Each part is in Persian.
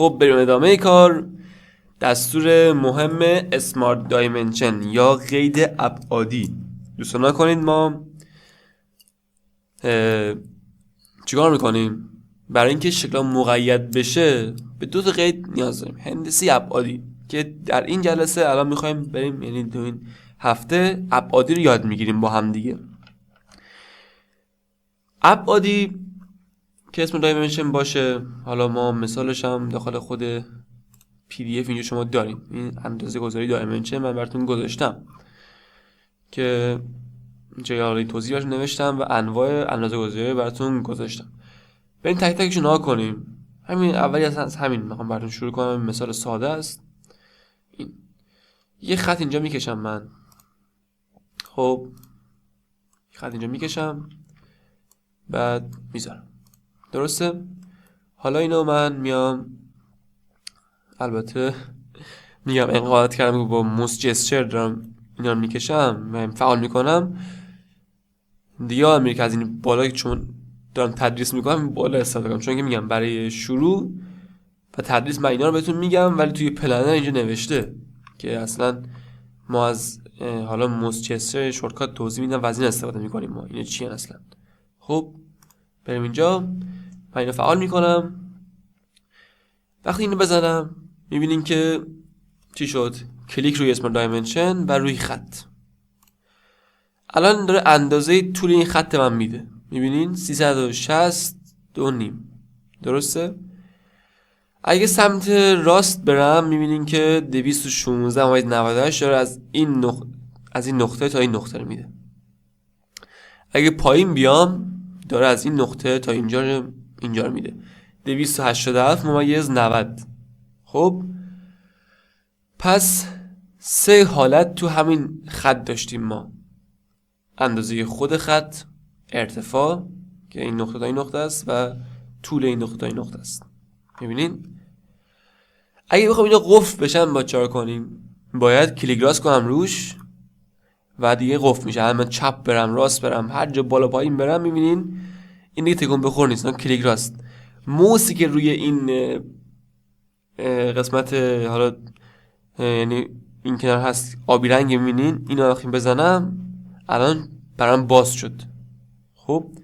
خب بریم ادامه کار. دستور مهم اسمارت دایمنشن یا قید ابعادی. دوستان نکنید ما چیکار میکنیم؟ برای اینکه شکل مقید بشه به دو تا قید نیاز داریم، هندسی ابعادی، که در این جلسه الان میخوایم بریم، یعنی تو این هفته ابعادی رو یاد میگیریم با هم دیگه. ابعادی که اسم دایمنشن باشه، حالا ما مثالش هم داخل خود پی دی اف اینجا شما داریم. این اندازه گذاری دایمنشن من براتون گذاشتم که اینجا حالا توضیح براتون نوشتم و انواع اندازه گذاری براتون گذاشتم. بریم تک تکشون نگاه کنیم. همین اولی از همین میخوام براتون شروع کنم. مثال ساده است. این یه خط اینجا میکشم من. خب خط اینجا میکشم بعد میذارم، درسته؟ حالا اینو من میام، البته میگم انقلابت کردم با موس جسچر دارم اینا رو میکشم و فعال میکنم دیگه. میگه که از این بالا چون دارم تدریس میکنم بالا استفاده کنم، چون که میگم برای شروع و تدریس من اینا رو بهتون میگم، ولی توی پلنر اینجا نوشته که اصلا ما از حالا موس جسچر شورتکات توضیح میدم و از این استفاده میکنیم. ما اینا چیه اصلا؟ خب بریم اینجا، من اینو فعال میکنم. وقتی اینو بزنم میبینین که چی شد؟ کلیک روی اسم دایمنشن و روی خط. الان داره اندازه طول این خط من میده، میبینین 360.5، درسته؟ اگه سمت راست برم میبینین که 216.98 داره از این نقطه تا این نقطه رو میده. اگه پایین بیام داره از این نقطه تا اینجا رو میده، 287.90. خب پس سه حالت تو همین خط داشتیم ما: اندازه خود خط، ارتفاع که این نقطه تا این نقطه است و طول این نقطه تا این نقطه است. میبینین؟ اگه بخوام اینا قفل بشن با چار کنیم، باید کلیک راست کنم روش و دیگه قفل میشه. من چپ برم راست برم هر جا بالا پایین برم، میبینین این دیگه تکون بخور نیست، کلیک راست. موسی که روی این قسمت حالا یعنی این کنار هست آبی رنگ، میبینین اینو وقتی بزنم الان برام باز شد. خب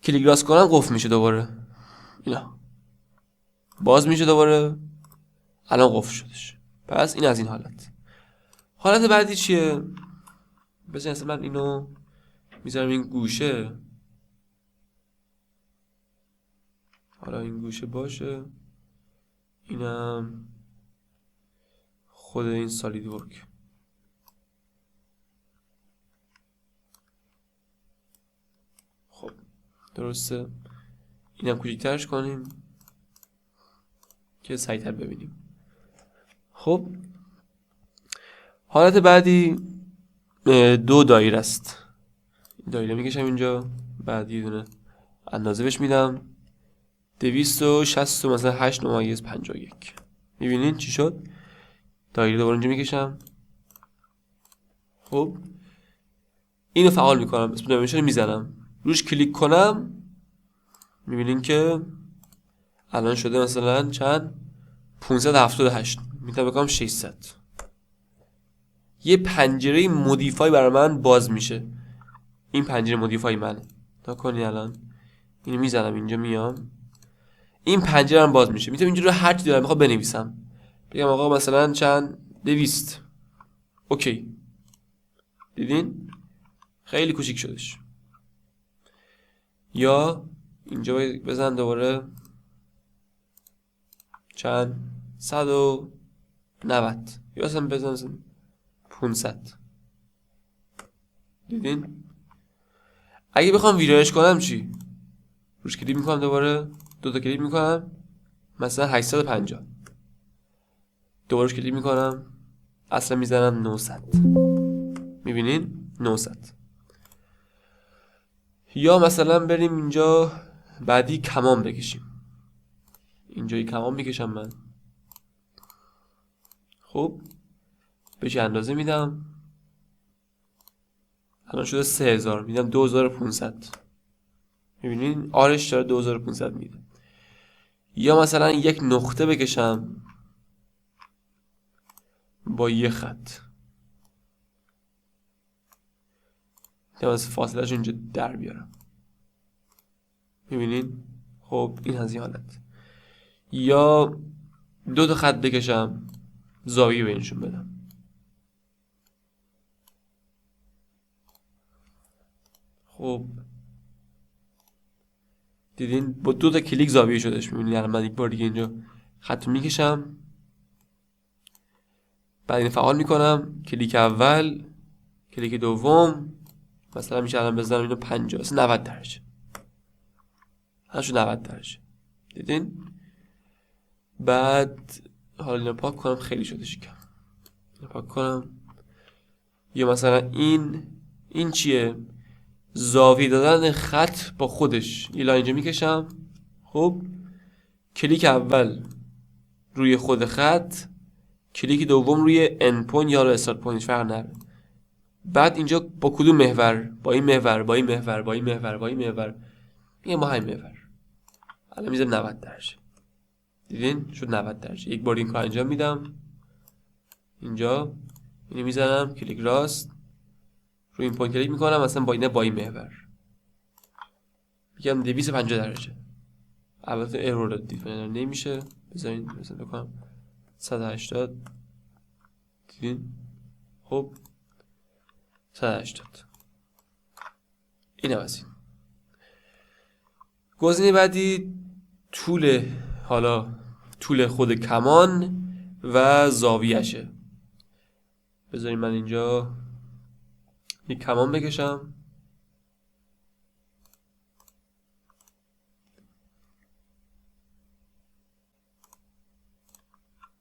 کلیک راست کنم قفل میشه دوباره، اینا باز میشه دوباره، الان قفل شدش. پس این از این حالت بعدی چیه؟ بذارین من اینو میذارم این گوشه، حالا این گوشه باشه، اینم خود این سالید ورک. خب درسته، اینم کوچیک‌ترش کنیم که سریع‌تر ببینیم. خب حالت بعدی دو دایره است. دایره میکشم اینجا، بعد یه دونه اندازه بهش میدم 260 مثلا 8.51. میبینین چی شد؟ دایره دوباره اینجا میکشم. خب اینو فعال میکنم، اسم دایمنشن میزنم، روش کلیک کنم، میبینین که الان شده مثلا چند؟ 578. میتونم بکنم 600. یه پنجره مودیفای برای من باز میشه. این پنجره مودیفای منه. تا کنی الان اینو میزنم اینجا، میام این پنجره هم باز میشه. میتونم اینجا رو هر چی دارم میخوام بنویسم، بگم آقا مثلا چند 200. اوکی، دیدین خیلی کوچیک شدش. یا اینجا بزن دوباره چند 190، یا اصلا بزن 500. دیدین؟ اگه بخوام ویرایش کنم چی؟ روش کلیک میکنم، دوباره دو تا کلیک میکنم، مثلا 850. دوباره روش کلیک میکنم، اصلا میزنم 900. میبینین 900. یا مثلا بریم اینجا بعدی کمان بکشیم. اینجایی کمان میکشم من. خب بهش اندازه میدم، الان شده 3000. میدم 2500. میبینین آرش داره 2500 میده. یا مثلا یک نقطه بکشم با یه خط، از فاصلهش اینجا در بیارم. میبینین؟ خب این از این حالت. یا 2 تا خط بکشم زاویه بینشون بدم. خب دیدین با 2 تا کلیک زاویه شدش. میبینین الان من یک بار دیگه اینجا خط رو میکشم، بعد این فعال میکنم، کلیک اول، کلیک دوم، مثلا میشه الان بزنم اینو 50 90 درجه. الان شد 90 درجه. دیدین؟ بعد حالا اینو پاک کنم، خیلی شده شکم. اینو پاک کنم. یا مثلا این چیه؟ زاویه دادن خط با خودش. ایلا اینجا میکشم. خب کلیک اول روی خود خط، کلیک دوم روی end point یا استارت پوینت، فرق نداره. بعد اینجا با کدوم محور؟ با این محور، با این محور، با این محور، با این محور. میگم با همین محور. الان میذارم 90 درجه. دیدین؟ شد 90 درجه. یک بار این کار انجام میدم. اینجا اینو میزنم، کلیک راست، روی این پوینت کلیک میکنم، مثلا با این محور. میگم 250 درجه. البته ارور داد، نمیشه. بذارین مثلا بکنم 180. دیدین؟ خب 180. این از این. گزینه بعدی طول خود کمان و زاویه‌شه. بذارین من اینجا یک کمان بکشم.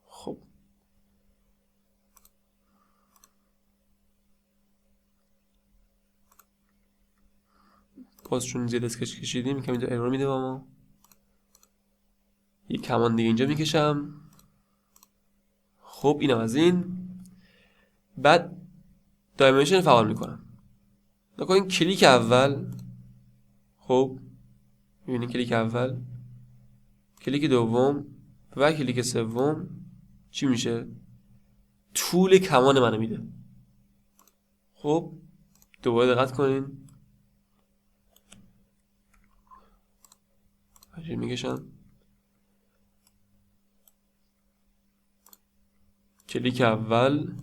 خب باز چون زیر اسکچ کشیدیم که اینجا ارور میده با ما. یک کمان دیگه اینجا میکشم. خب اینم از این. بعد دایمنشن فعال میکنم. نکنین کلیک اول، خب میبینین کلیک اول، کلیک دوم و کلیک سوم چی میشه؟ طول کمان منو میده. خب دوباره دقت کنین. هرچی میکشم، کلیک اول،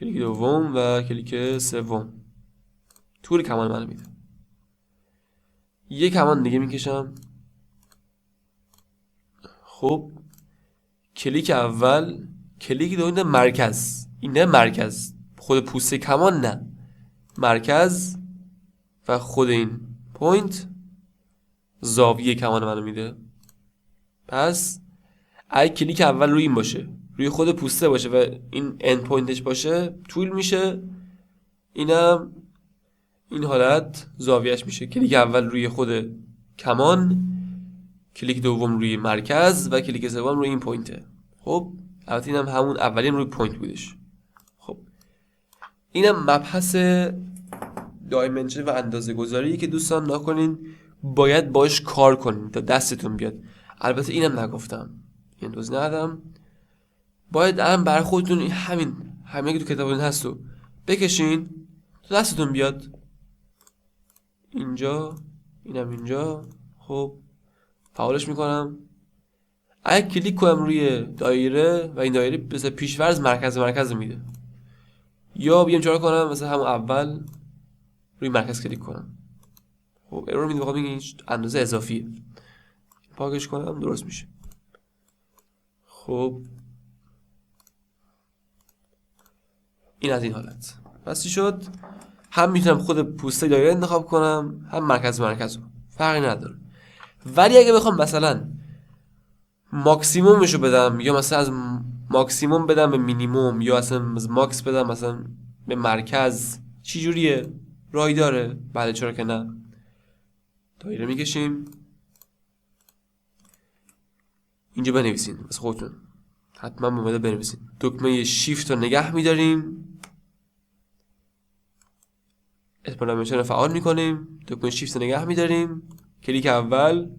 کلیک دوم و کلیک سوم طول کمان منو میده. یک کمان دیگه میکشم. خب کلیک اول، کلیک دوم، مرکز. این نه مرکز خود پوسته کمان، نه مرکز و خود این پوینت زاویه کمان منو میده. پس اگه کلیک اول روی این باشه، روی خود پوسته باشه و این اند پوینتش باشه، طول میشه. اینم این حالت زاویهش میشه. کلیک اول روی خود کمان، کلیک دوم روی مرکز و کلیک سوم روی این پوینته. خب البته اینم همون اولین روی پوینت بودش. خب اینم مبحث دایمنشن و اندازه گذاری که دوستان نکنین باید باش کار کنین تا دستتون بیاد. البته اینم نگفتم، این توضیح ندادم. باید الان برای خودتون همین که تو کتابتون هست رو بکشین تا دستتون بیاد. اینجا، اینم اینجا. خب فعالش میکنم. اگه کلیک کنم روی دایره و این دایره مثلا پیشورز مرکز میده، یا بیام چرا کنم مثلا همون اول روی مرکز کلیک کنم، خب ارور میده، بخوام این اندازه اضافیه. پاکش کنم درست میشه. خب این از این حالت. پس چی شد؟ هم میتونم خود پوسته دایره انتخاب کنم، هم مرکز رو، فرقی نداره. ولی اگه بخوام مثلا ماکسیمومشو بدم، یا مثلا از ماکسیموم بدم به مینیموم، یا اصلا از ماکس بدم مثلا به مرکز، چی جوریه؟ راهی داره؟ بله چرا که نه. دایره میکشیم، اینجا بنویسین واسه خودتون، حتما اومده بنویسین. دکمه شیفت رو نگه میداریم، اسپلایمنشن رو فعال میکنیم، دکمه شیفت رو نگه میداریم، کلیک اول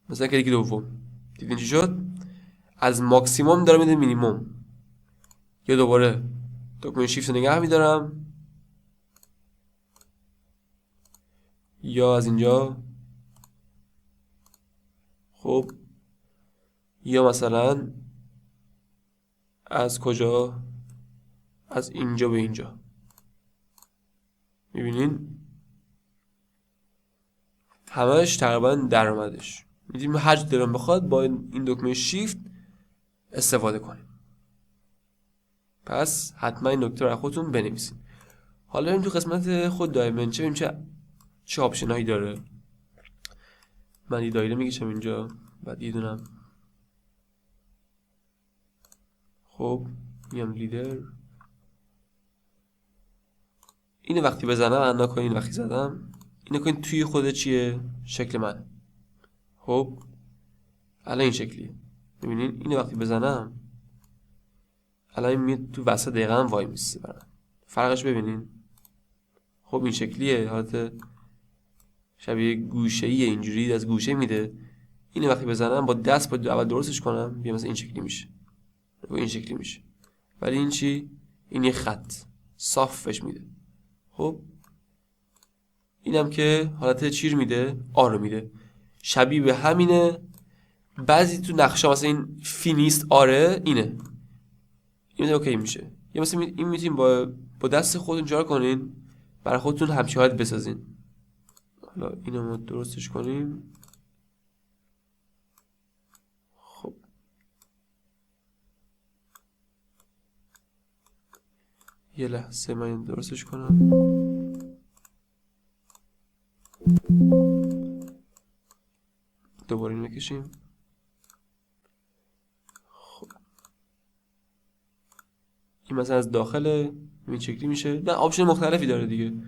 مثلا کلیک دوم، دیدین چی شد؟ از ماکسیموم داره میده مینیموم. یا دوباره دکمه شیفت نگه میدارم، یا از اینجا، خب یا مثلا از کجا؟ از اینجا به اینجا. میبینین همش تقریبا در اومدش. میدونیم هر چی دلم بخواد با این دکمه شیفت استفاده کنیم. پس حتما این نکته رو خودتون بنویسین. حالا بریم تو قسمت خود دایمنشن ببینیم چه آپشن هایی داره. من یه دایره میکشم اینجا، بعد یه دونم خب میام لیدر. اینو وقتی بزنم انا کنین، وقتی زدم اینو کنین توی خود چیه؟ شکل من. خب الان این شکلیه. ببینین اینو وقتی بزنم الان میاد تو وسط دقیقا وای میسته برام. فرقش ببینین. خب این شکلیه، حالت شبیه گوشه‌ای اینجوری از گوشه میده. اینو وقتی بزنم با دست باید اول درستش کنم، بیا مثلا این شکلی میشه و این شکلی میشه. ولی این چی؟ این یه خط صافش میده. خب اینم که حالت چیر میده، آر میده. شبیه به همینه. بعضی تو نقشه مثلا این فینیست آره اینه. این اوکی میشه. یا مثلا این میتونین با دست خودتون جار کنین، برای خودتون همچین حالت بسازین. حالا اینو ما درستش کنیم. خب یه لحظه من این درستش کنم. دوباره این بکشیم. خب این مثلا از داخل این شکلی میشه. نه آپشن مختلفی داره دیگه.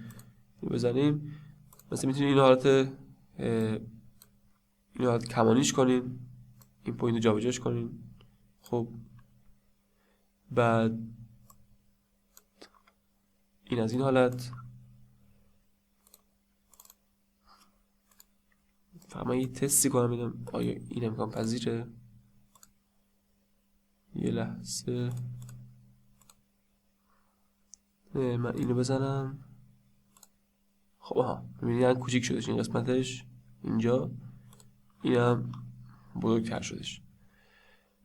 بزنیم مثلا میتونید این حالت کمانیش کنین، این پوینت رو جابجاش کنین. خب بعد این از این حالت. فقط من یه تستی کنم ببینم آیا این امکان پذیره. یه لحظه من اینو بزنم. خب ها ببینید کوچیک شدش این قسمتش اینجا، اینم بزرگتر شدش.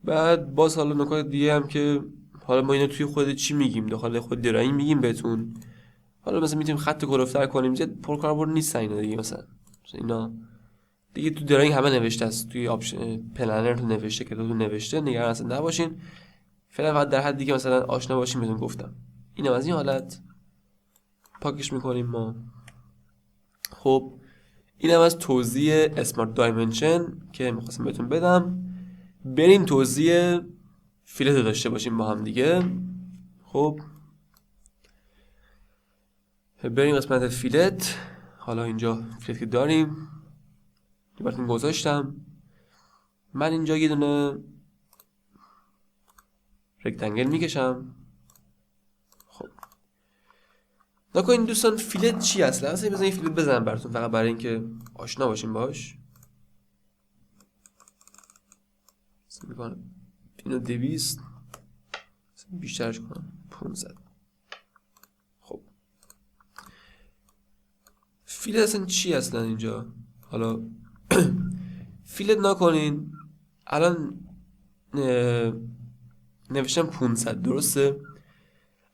بعد باز حالا نکات دیگه هم که حالا ما اینو توی خود چی میگیم، داخل خود دراینگ میگیم بهتون. حالا مثلا میتونیم خط کلفتر کنیم، زیاد پرکاربرد نیستن اینا دیگه. مثلا اینا دیگه تو دراینگ همه نوشته است، توی آپشن پلنر تو نوشته که تو نوشته، نگران اصلا نباشین. فعلا فقط در حدی که مثلا آشنا باشین بهتون گفتم. اینم از این حالت پاکش میکنیم ما. خب اینم از توضیح اسمارت دایمنشن که میخواستم بهتون بدم. بریم توضیح فیلت رو داشته باشیم با هم دیگه. خب بریم قسمت فیلت. حالا اینجا فیلت که داریم براتون گذاشتم. من اینجا یه دونه رکتنگل میکشم. خب نکنین دوستان فیلت چی اصلا؟ اصلا بزنین فیلت بزنم براتون، فقط برای اینکه آشنا باشیم باش. میکنم اینو 200 بیشترش کنم 500. خب فیلت اصلا چی اصلا اینجا؟ حالا فیلت نکنین الان نوشتم 500 درسته.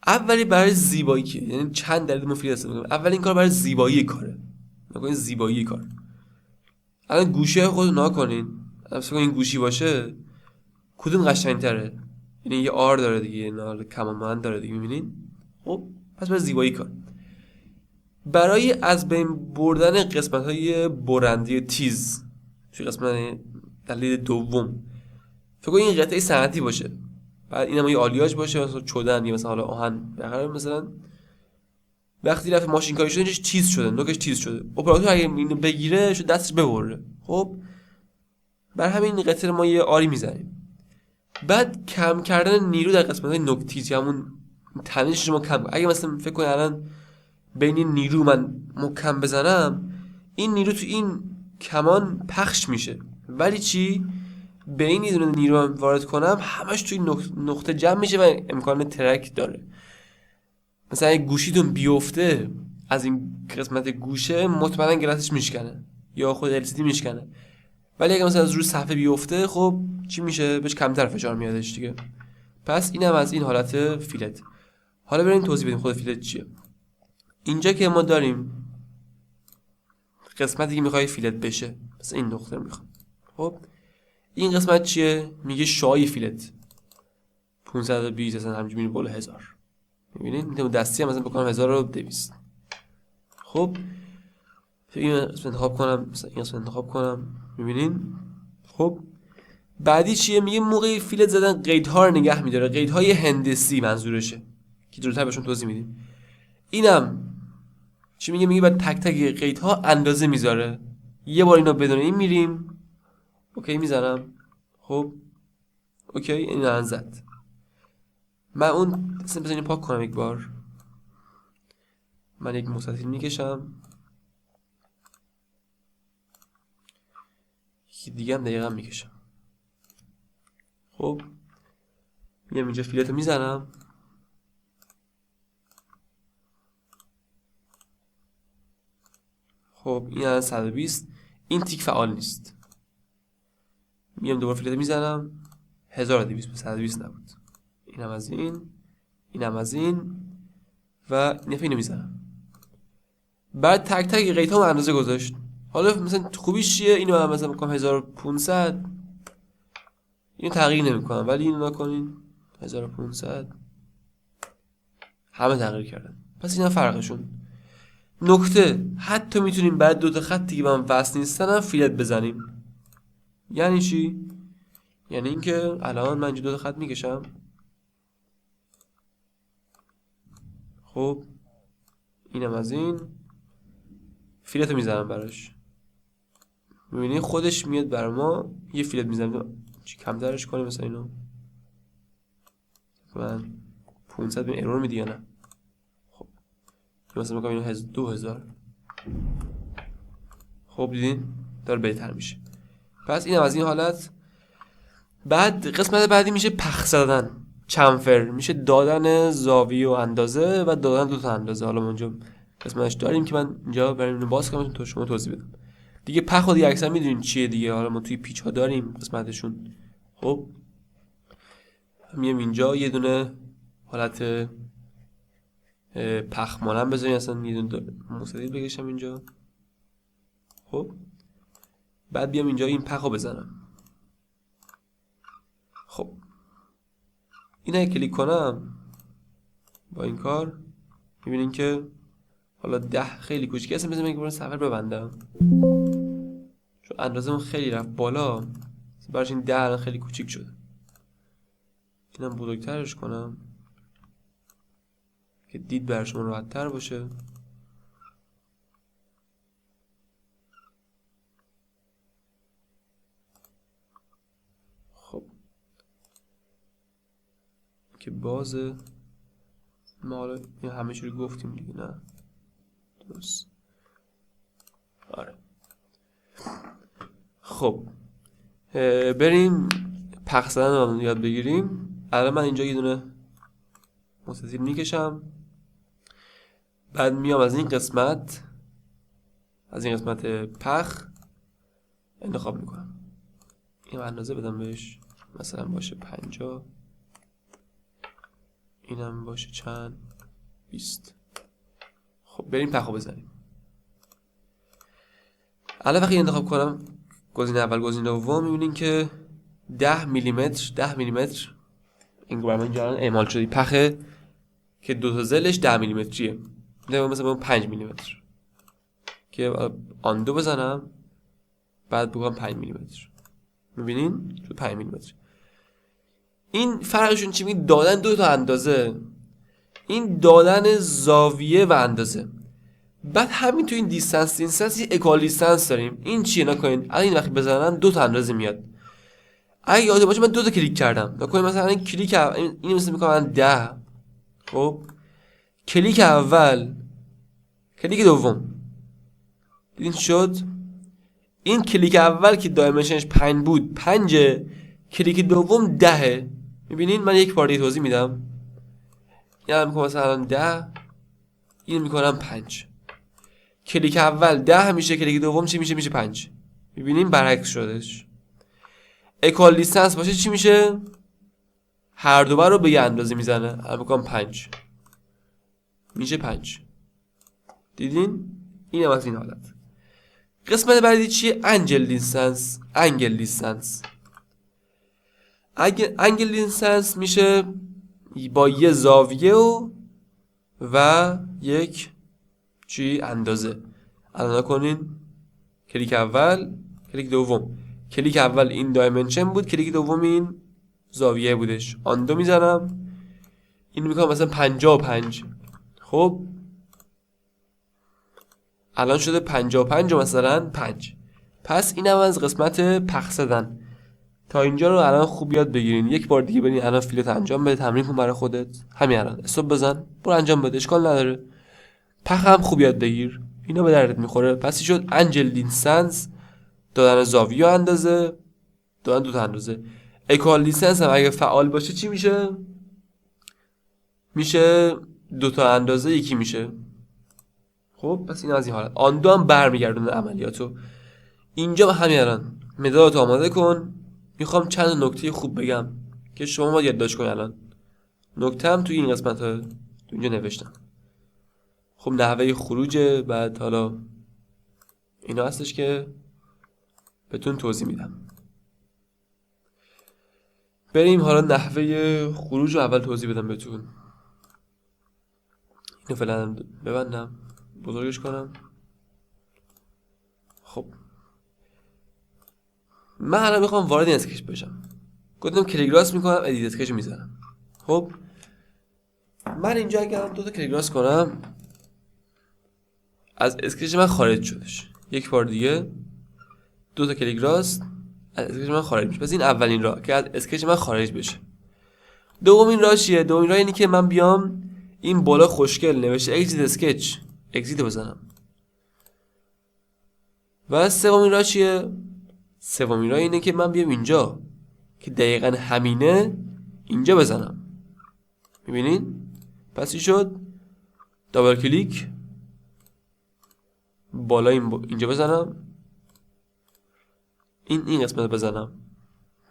اولی برای زیبایی که یعنی چند دلیل ما فیلت استفاده کنیم. اولین کار برای زیبایی کاره، نکنین زیبایی کار. الان گوشه خود نکنین، مثلا این گوشی باشه کدوم قشنگتره؟ یعنی یه آر داره دیگه، نه کمامان داره دیگه، میبینین؟ خب پس برای زیبایی کار. برای از بین بردن قسمت‌های برندی تیز توی قسمت دلیل دوم، فکر کنید این قطعه صنعتی باشه، بعد اینم یه آلیاژ باشه، مثلا چدن یا مثلا حالا آهن بخره، مثلا وقتی رفت ماشین کاری شده چیز شده، نوکش چیز شده، اپراتور اگه اینو بگیره شو دستش ببره. خب بر همین قطعه ما یه آری میزنیم. بعد کم کردن نیرو در قسمت‌های نوک تیز، همون تنشش ما کم. اگه مثلا فکر کنید الان بین نیرو من محکم بزنم، این نیرو تو این کمان پخش میشه، ولی چی؟ به این یه دونه نیرو وارد کنم همش توی نقطه جمع میشه و امکان ترک داره. مثلا اگه گوشیتون بیفته از این قسمت گوشه مطمئنا گلسش میشکنه یا خود LCD میشکنه، ولی اگه مثلا از روی صفحه بیفته خب چی میشه؟ بهش کمتر فشار میادش دیگه. پس اینم از این حالت فیلت. حالا بریم توضیح بدیم خود فیلت چیه. اینجا که ما داریم قسمتی که میخوای فیلت بشه، مثلا این نقطه میخوام. خب این قسمت چیه؟ میگه شای فیلت 520 مثلا همینجوری میره بالا 1000. میبینید میتونم دستی هم مثلا بکنم 1200. خب این اسم انتخاب کنم، مثلا این اسم انتخاب کنم. میبینین؟ خب بعدی چیه؟ میگه موقع فیلت زدن قیدها رو نگه میداره. قیدهای هندسی منظورشه که جلوتر بهشون توضیح میدیم. اینم چی میگه؟ میگه بعد تک تک قیدها اندازه میذاره. یه بار اینا بدون این میریم اوکی میزنم. خب اوکی این الان زد. من اون اسم بزنیم پاک کنم یک بار. من یک مستطیل میکشم، یکی دیگه هم دقیقا میکشم. خب میام اینجا فیلتو میزنم. خب این الان 120. این تیک فعال نیست. میام دوباره فیلتو میزنم 1200 به 120 نبود. اینم از این، اینم از این و اینو میزنم. بعد تک تک قیدها رو اندازه گذاشت. حالا مثلا خوبیش چیه؟ اینو من مثلا بکنم 1500، اینو تغییر نمیکنم، ولی اینو نکنین 1500 همه تغییر کردن. پس اینا فرقشون. نکته حتی میتونیم بعد دو تا خطی که با هم وصل نیستن هم فیلت بزنیم. یعنی چی؟ یعنی اینکه الان من اینجا دو تا خط میکشم. خب اینم از این، فیلت رو میزنم براش. میبینی خودش میاد بر ما یه فیلت میزنم. چی کمترش کنیم مثلا اینو من 500 به ایرور میدی یا نه؟ خب مثلا میگم اینو 2000. خب دیدین داره بهتر میشه. پس اینم از این حالت. بعد قسمت بعدی میشه پخ زدن، چنفر، میشه دادن زاویه و اندازه و دادن دو تا اندازه. حالا ما اینجا قسمتش داریم که من اینجا برای اینو باز کنم تا شما توضیح بدم. دیگه پخ و دیگه اکثر میدونین چیه دیگه. حالا ما توی پیچ ها داریم قسمتشون. خب میام اینجا یه دونه حالت پخ مانم بذاریم، اصلا یه دونه مستطیل بکشم اینجا. خب بعد بیام اینجا این پخو بزنم. خب اینو کلیک کنم با این کار میبینین که حالا 10 خیلی کوچیکه، اصلا بذارم یک بار صفر ببندم چون اندازه‌مون خیلی رفت بالا، براش این 10 الان خیلی کوچیک شده. اینم بزرگترش کنم که دید برای شما راحت تر باشه. خب که بازه ما حالا این همه چی رو گفتیم دیگه نه؟ درست. آره. خب بریم پخ زدن رو یاد بگیریم. الان من اینجا یه دونه مستطیل میکشم، بعد میام از این قسمت پخ انتخاب میکنم. این اندازه بدم بهش، مثلا باشه 50، اینم باشه چند 20. خب بریم پخو بزنیم. الان وقتی انتخاب کنم گزینه اول گزینه دوم میبینین که 10 میلیمتر این برای من اینجا اعمال شده پخه که دو تا زلش 10 میلیمتریه. مثلا 5 میلیمتر که آن دو بزنم بعد بگم 5 میلیمتر. میبینین تو 5 میلیمتر. این فرقشون چی؟ میگه دادن دو تا اندازه، این دادن زاویه و اندازه. بعد همین تو این دیستنس یه اکوالیستنس داریم. این چیه؟ نکنین الان این وقتی بزنن دو تا اندازه میاد. اگه یاد باشه من دو تا کلیک کردم، نکنین مثلا این کلیک اینو مثلا میگم 10. خب کلیک اول کلیک دوم دیدین شد این کلیک اول که دایمنشنش 5 بود 5، کلیک دوم 10. میبینین من یک بار دیگه توضیح میدم. یعنی میکنم مثلا 10، این میکنم 5. کلیک اول 10 میشه، کلیک دوم چی میشه؟ میشه 5. میبینین برعکس شدش. اکوال دیستنس باشه چی میشه؟ هر دو بر رو به یه اندازه میزنه. الان میکنم 5 میشه 5. دیدین؟ این هم از این حالت. قسمت بعدی چیه؟ انگل دیستنس. انگل دیستنس انگل دیستنس میشه با یه زاویه و یک چی اندازه. الان کنین کلیک اول، کلیک دوم. کلیک اول این دایمنشن بود، کلیک دوم این زاویه بودش. آن دو میزنم، این میکنم مثلا 55. خب الان شده 55 و مثلا 5. پس اینم از قسمت پخ زدن. تا اینجا رو الان خوب یاد بگیرین. یک بار دیگه برین الان فیلت انجام بده، تمرین کن برای خودت. همین الان استاپ بزن، برو انجام بده، اشکال نداره. پخ هم خوب یاد بگیر، اینا به دردت میخوره. پس چی شد؟ انگل دیستنس دادن زاویه و اندازه، دادن دو تا اندازه. اکوال دیستنس هم اگه فعال باشه چی میشه؟ میشه دو تا اندازه یکی میشه. خب پس این از این حالت. آن دو هم برمیگردونه عملیاتو. اینجا به همین الان مدادتو آماده کن. میخوام چند نکته خوب بگم که شما باید یادداشت کنید. الان نکته هم تو این قسمت ها تو اینجا نوشتم. خب نحوه خروج، بعد حالا اینا هستش که بهتون توضیح میدم. بریم حالا نحوه خروج رو اول توضیح بدم بهتون. اینو فعلا ببندم، بزرگش کنم. خب من الان میخوام وارد این اسکچ بشم. گفتم کلیک راست میکنم، ادیت اسکچ میزنم. خب من اینجا اگر دو تا کلیک راست کنم، از اسکچ من خارج شدش. یک بار دیگه دو تا کلیک راست، از اسکچ من خارج میشه. پس این اولین راه که از اسکچ من خارج بشه. دومین راه چیه؟ دومین راه اینه که من بیام این بالا خوشگل نوشته اگزیت اسکچ، اگزیت بزنم. و سومین راه چیه؟ سومین راه اینه که من بیام اینجا که دقیقاً همینه، اینجا بزنم. میبینین؟ پس چی شد؟ دابل کلیک بالا اینجا بزنم، این قسمت بزنم.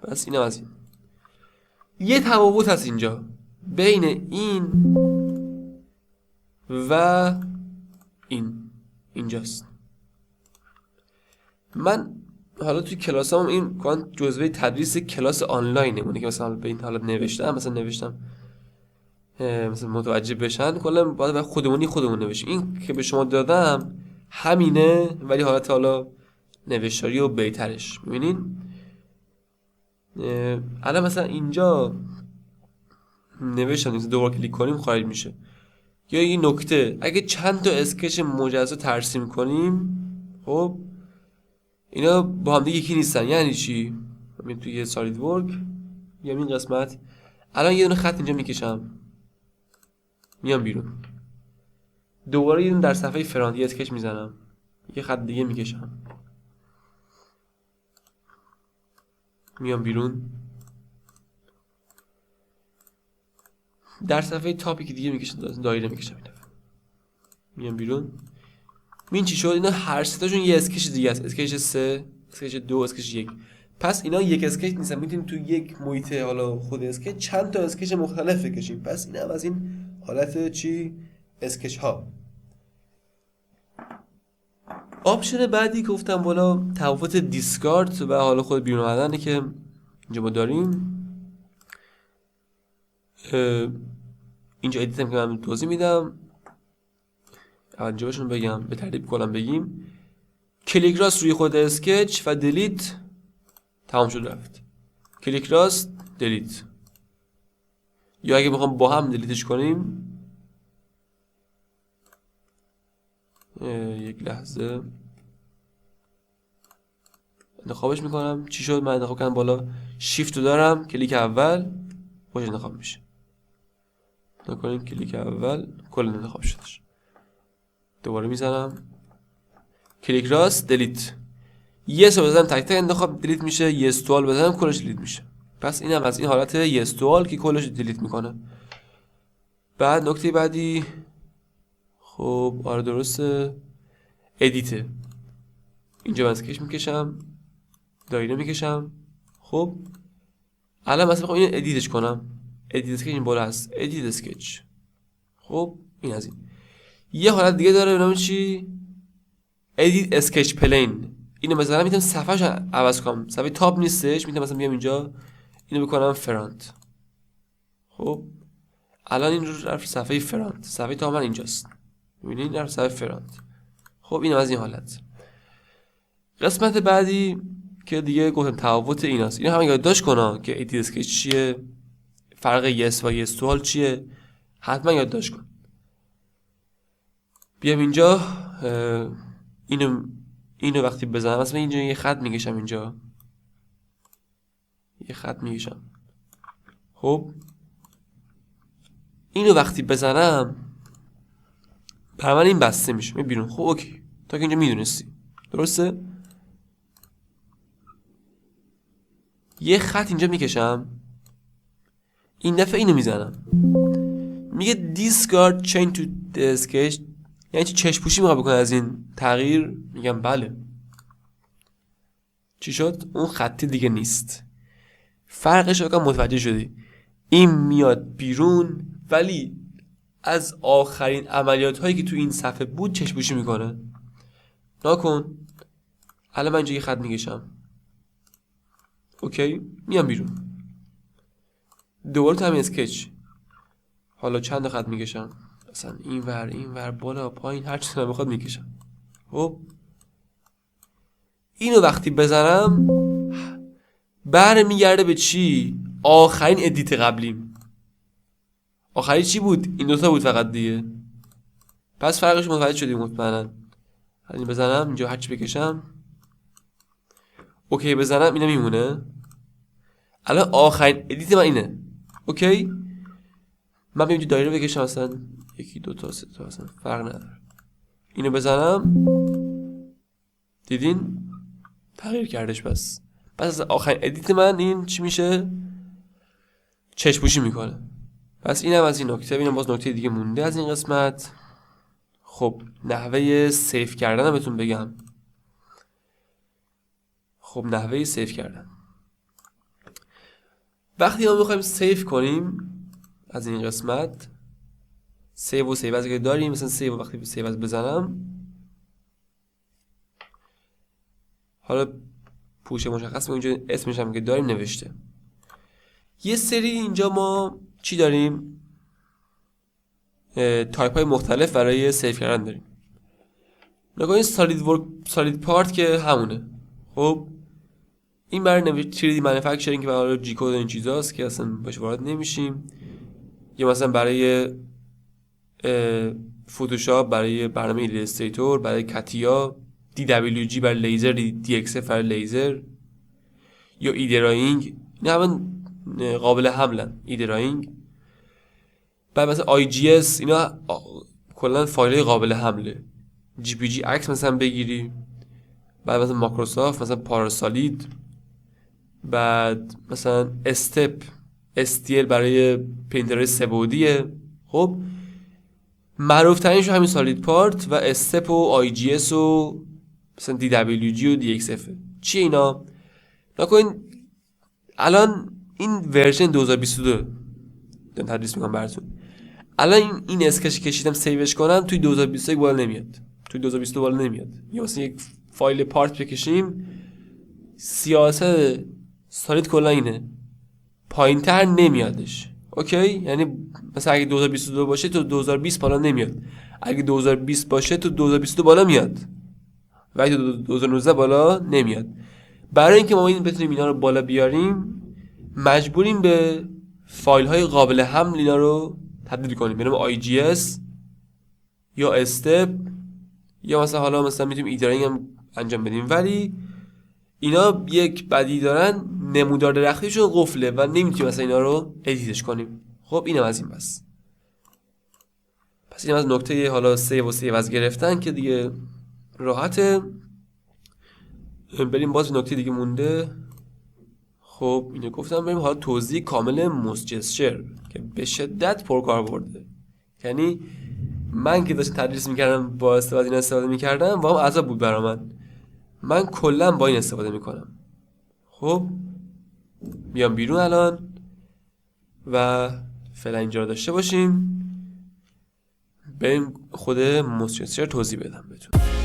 پس اینم از این. یه تفاوت هست اینجا بین این و اینجاست. من حالا توی کلاسام این کلا جزوه تدریس کلاس آنلاین نمونه که مثلا به این حالت نوشتم، مثلا نوشتم مثلا متوجه بشن، کلا باید خودمون نوشیم. این که به شما دادم همینه، ولی حالت حالا نوشتاری و بهترش. میبینین الان مثلا اینجا نوشتم دوبار کلیک کنیم خارج میشه. یا این نکته اگه چند تا اسکچ مجزا ترسیم کنیم، خب اینا با هم دیگه یکی نیستن. یعنی چی؟ من توی سالید ورک میام این قسمت، الان یه دونه خط اینجا میکشم، میام بیرون، دوباره یه دونه در صفحه فرانت یه اسکچ میزنم، یه خط دیگه میکشم، میام بیرون، در صفحه تاپی که دیگه میکشم، دایره میکشم، میام بیرون. این چی شد؟ اینا هر سه تاشون یه اسکچ دیگه است. اسکچ 3، اسکچ 2، اسکچ 1. پس اینا یک اسکچ نیستن. میتونیم تو یک محیط حالا خود اسکچ چند تا اسکچ مختلف بکشیم. پس اینا هم از این حالت چی؟ اسکچ ها. آپشن بعدی گفتم بالا تفاوت دیسکارد و حالا خود بیرون اومدنه که اینجا ما داریم. اینجا ادیت هم که من توضیح میدم. اول جوابشون بگم، به ترتیب کلام بگیم. کلیک راست روی خود اسکچ و دلیت، تمام شد رفت. کلیک راست دلیت. یا اگه بخوام با هم دلیتش کنیم، یک لحظه انتخابش میکنم. چی شد؟ من انتخاب کردم بالا، شیفت رو دارم، کلیک اول خوش انتخاب میشه. نکنیم کلیک اول کل انتخاب شدش. دوباره میزنم کلیک راست دلیت. یس رو بزنم تک تک انتخاب دیلیت میشه، یس تو آل بزنم کلش دیلیت میشه. پس اینم از این حالت یس تو آل که کلش دیلیت میکنه. بعد نکته بعدی، خب آره درسته، ادیته. اینجا من اسکچ میکشم، دایره میکشم. خب الان مثلا میخوام اینو ادیتش کنم، ادیت اسکچ این بالا هست، ادیت اسکچ. خب این از این. یه حالت دیگه داره به نام چی؟ ادیت اسکچ پلین. اینو مثلا میتونم صفحه‌شو عوض کنم، صفحه تاپ نیستش، میتونم مثلا بیام اینجا اینو بکنم فرانت. خب الان این رو رفت صفحه فرانت، صفحه تاپ من اینجاست، میبینید رفت صفحه فرانت. خب اینم از این حالت. قسمت بعدی که دیگه گفتم تفاوت ایناست، اینو هم یادداشت کنم که ادیت اسکچ چیه، فرق یس و یس تو آل چیه، حتما یادداشت کن. بیام اینجا اینو وقتی بزنم مثلا اینجا یه خط میکشم، اینجا یه خط میکشم. خب اینو وقتی بزنم پر من این بسته میشه، می بیرون. خب اوکی، تا که اینجا میدونستی درسته. یه خط اینجا میکشم، این دفعه اینو میزنم، میگه discard change to the sketch، یعنی چی؟ چشم پوشی میخواد بکنه از این تغییر. میگم بله. چی شد؟ اون خطی دیگه نیست. فرقش رو متوجه شدی؟ این میاد بیرون ولی از آخرین عملیات هایی که تو این صفحه بود چشم پوشی میکنه. ناکن. الان من اینجا یه خط میکشم، اوکی، میام بیرون. دوباره تو همین اسکچ حالا چند خط میکشم، مثلا این ور بالا پایین هر چیزی بخواد میکشم. خب اینو وقتی بزنم برمیگرده به چی؟ آخرین ادیت قبلیم. آخری چی بود؟ این دوتا بود فقط دیگه. پس فرقش متوجه شدیم مطمئنا. الان بزنم اینجا هرچی بکشم، اوکی بزنم، اینا میمونه. الان آخرین ادیت من اینه، اوکی. من بیام اینجا دایره بکشم، مثلا یکی دو تا سه تا، مثلا فرق نداره. اینو بزنم، دیدین تغییر کردش. پس از آخرین ادیت من این چی میشه؟ چشم پوشی میکنه. پس اینم از این نکته. ببینم باز نکته دیگه مونده از این قسمت. خب نحوه سیف کردن رو بهتون بگم. خب نحوه سیف کردن، وقتی ما میخوایم سیف کنیم از این قسمت، سیو و سیو از که داریم، مثلا سیو وقتی سیو از بزنم، حالا پوشه مشخص میکنم اینجا اسمش هم که داریم نوشته. یه سری اینجا ما چی داریم؟ تایپ های مختلف برای سیف کردن داریم. نگاه سالید پارت که همونه. خب این برای 3D manufacturing که برای جی کد این چیزاست که اصلا باش وارد نمیشیم. یا مثلا برای فوتوشاپ، برای برنامه ایلاستریتور، برای کاتیا، DWG برای لیزر، DXF برای لیزر، یا ایدراینگ. این همه قابل حملن. ایدراینگ بعد مثلا IGS، اینا کلا فایل قابل حمله. JPG عکس مثلا بگیری، بعد مثلا ماکروسافت مثلا پاراسالید، بعد مثلا استپ STL برای پرینترهای سه‌بعدیه. خب معروف ترینش همین سالید پارت و استپ و IGS و مثلا DWG و DXF. چیه اینا؟ نکنین الان این ورژن 2022 دارم تدریس میکنم براتون. الان این اسکچ کشیدم سیوش کنم، توی 2021 بالا نمیاد، توی 2022 بالا نمیاد. یا مثلا یک فایل پارت بکشیم، سیاست سالید کلا اینه، پایینتر نمیادش. اوکی، یعنی مثلا اگه 2022 باشه تو 2020 بالا نمیاد، اگه 2020 باشه تو 2022 بالا میاد، و اگه 2019 بالا نمیاد. برای اینکه ما این بتونیم اینا رو بالا بیاریم مجبوریم به فایل های قابل حمل اینا رو تبدیل کنیم به نام IGS یا استپ، یا مثلا حالا مثلا میتونیم ایدراینگ هم انجام بدیم. ولی اینا یک بدی دارن، نمودار درختیشون قفله و نمیتونیم مثلا اینا رو ادیتش کنیم. خب اینم از این. پس اینم از نکته حالا سیو و سیو از گرفتن که دیگه راحته. بریم باز نکته دیگه مونده. خب اینو گفتم، بریم حالا توضیح کامل موس جسچر که به شدت پرکاربرده. یعنی من که داشتم تدریس میکردم با این استفاده میکردم و هم عذاب بود برای من کلا با این استفاده میکنم. خب بیام بیرون الان و فعلا اینجا رو داشته باشیم، بریم خود موس جسچر توضیح بدم بهتون.